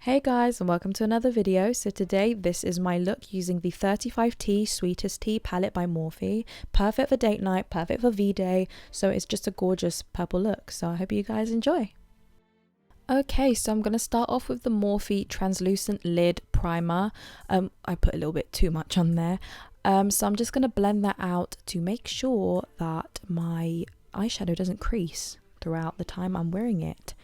Hey guys, and welcome to another video. So today this is my look using the 35T Sweetest Tea palette by Morphe. Perfect for date night, perfect for V-Day, so it's just a gorgeous purple look. So I hope you guys enjoy. Okay, so I'm going to start off with the Morphe Translucent Lid Primer. I put a little bit too much on there. So I'm just going to blend that out to make sure that my eyeshadow doesn't crease throughout the time I'm wearing it.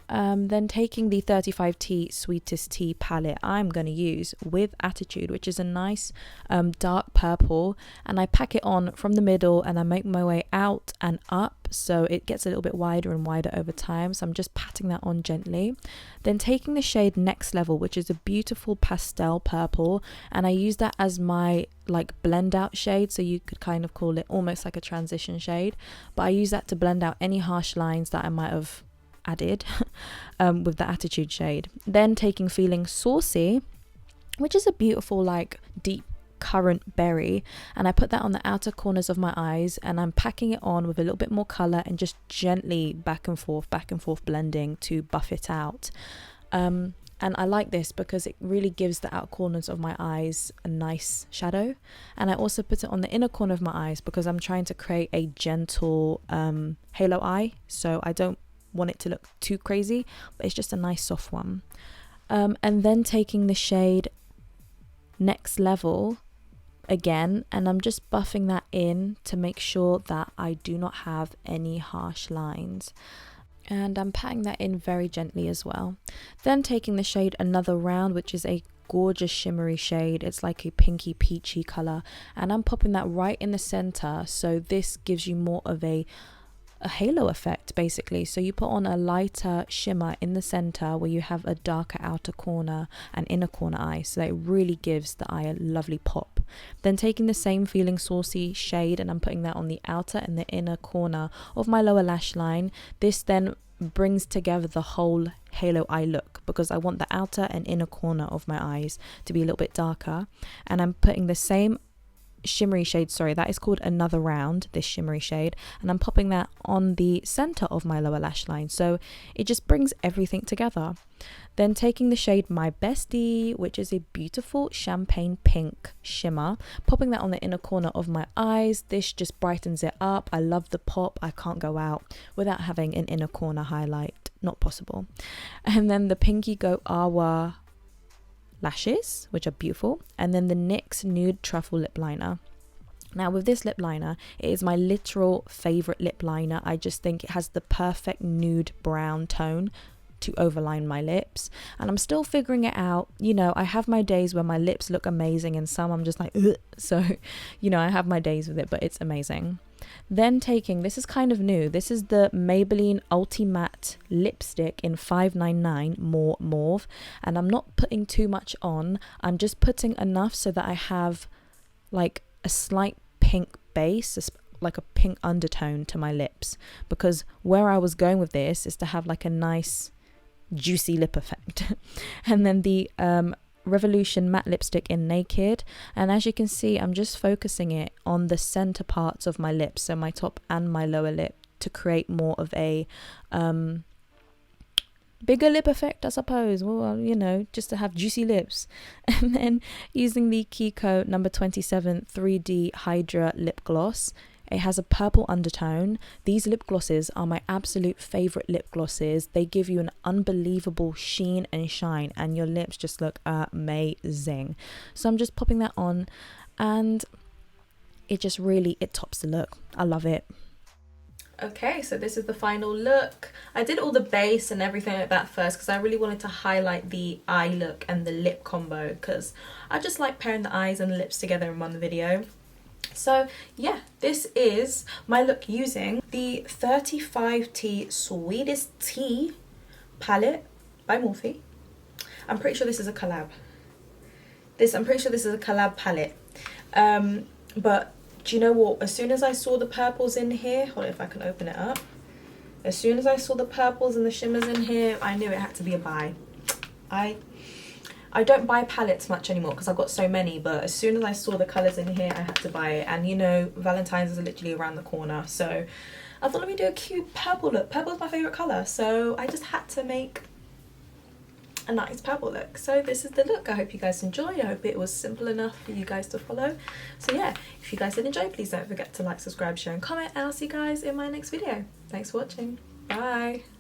Then taking the 35T Sweetest Tea palette, I'm going to use with Attitude, which is a nice dark purple, and I pack it on from the middle and I make my way out and up so it gets a little bit wider and wider over time. So I'm just patting that on gently. Then taking the shade Next Level, which is a beautiful pastel purple, and I use that as my like blend out shade, so you could kind of call it almost like a transition shade, but I use that to blend out any harsh lines that I might have added with the Attitude shade. Then taking Feeling Saucy, which is a beautiful like deep currant berry, and I put that on the outer corners of my eyes, and I'm packing it on with a little bit more color and just gently back and forth blending to buff it out. And I like this because it really gives the outer corners of my eyes a nice shadow, and I also put it on the inner corner of my eyes because I'm trying to create a gentle halo eye, so I don't want it to look too crazy, but it's just a nice soft one. And then taking the shade Next Level again, and I'm just buffing that in to make sure that I do not have any harsh lines, and I'm patting that in very gently as well. Then taking the shade Another Round, which is a gorgeous shimmery shade. It's like a pinky peachy color, and I'm popping that right in the center, so this gives you more of a halo effect basically. So you put on a lighter shimmer in the center where you have a darker outer corner and inner corner eye, so that it really gives the eye a lovely pop. Then taking the same Feeling Saucy shade, and I'm putting that on the outer and the inner corner of my lower lash line. This then brings together the whole halo eye look because I want the outer and inner corner of my eyes to be a little bit darker, and I'm putting the same shimmery shade, that is called Another Round, this shimmery shade, and I'm popping that on the center of my lower lash line, so it just brings everything together. Then taking the shade My Bestie, which is a beautiful champagne pink shimmer, popping that on the inner corner of my eyes. This just brightens it up. I love the pop. I can't go out without having an inner corner highlight, not possible. And then the Pinky Go Awa lashes, which are beautiful, and then the NYX Nude Truffle Lip Liner. Now with this lip liner, it is my literal favorite lip liner. I just think it has the perfect nude brown tone to overline my lips, and I'm still figuring it out. You know, I have my days where my lips look amazing and some I'm just like ugh. So you know, I have my days with it, but it's amazing. Then taking, this is kind of new, this is the Maybelline Ulti Matte lipstick in 599 More Mauve, and I'm not putting too much on. I'm just putting enough so that I have like a slight pink base, like a pink undertone to my lips, because where I was going with this is to have like a nice juicy lip effect. And then the Revolution matte lipstick in Naked, and as you can see, I'm just focusing it on the center parts of my lips, so my top and my lower lip, to create more of a bigger lip effect, I suppose. Well, you know, just to have juicy lips. And then using the Kiko number 27 3D Hydra lip gloss. It has a purple undertone. These lip glosses are my absolute favorite lip glosses. They give you an unbelievable sheen and shine, and your lips just look amazing. So I'm just popping that on, and it just really, it tops the look. I love it. Okay, so this is the final look. I did all the base and everything like that first because I really wanted to highlight the eye look and the lip combo, because I just like pairing the eyes and the lips together in one video. So yeah, this is my look using the 35T Sweetest Tea palette by Morphe. I'm pretty sure this is a collab. I'm pretty sure this is a collab palette. But do you know what? As soon as I saw the purples in here, hold on if I can open it up. As soon as I saw the purples and the shimmers in here, I knew it had to be a buy. I don't buy palettes much anymore because I've got so many, but as soon as I saw the colours in here, I had to buy it. And you know, Valentine's is literally around the corner, so I thought, let me do a cute purple look. Purple's my favourite colour, so I just had to make a nice purple look. So this is the look. I hope you guys enjoyed. I hope it was simple enough for you guys to follow. So yeah, if you guys did enjoy, please don't forget to like, subscribe, share and comment, and I'll see you guys in my next video. Thanks for watching. Bye.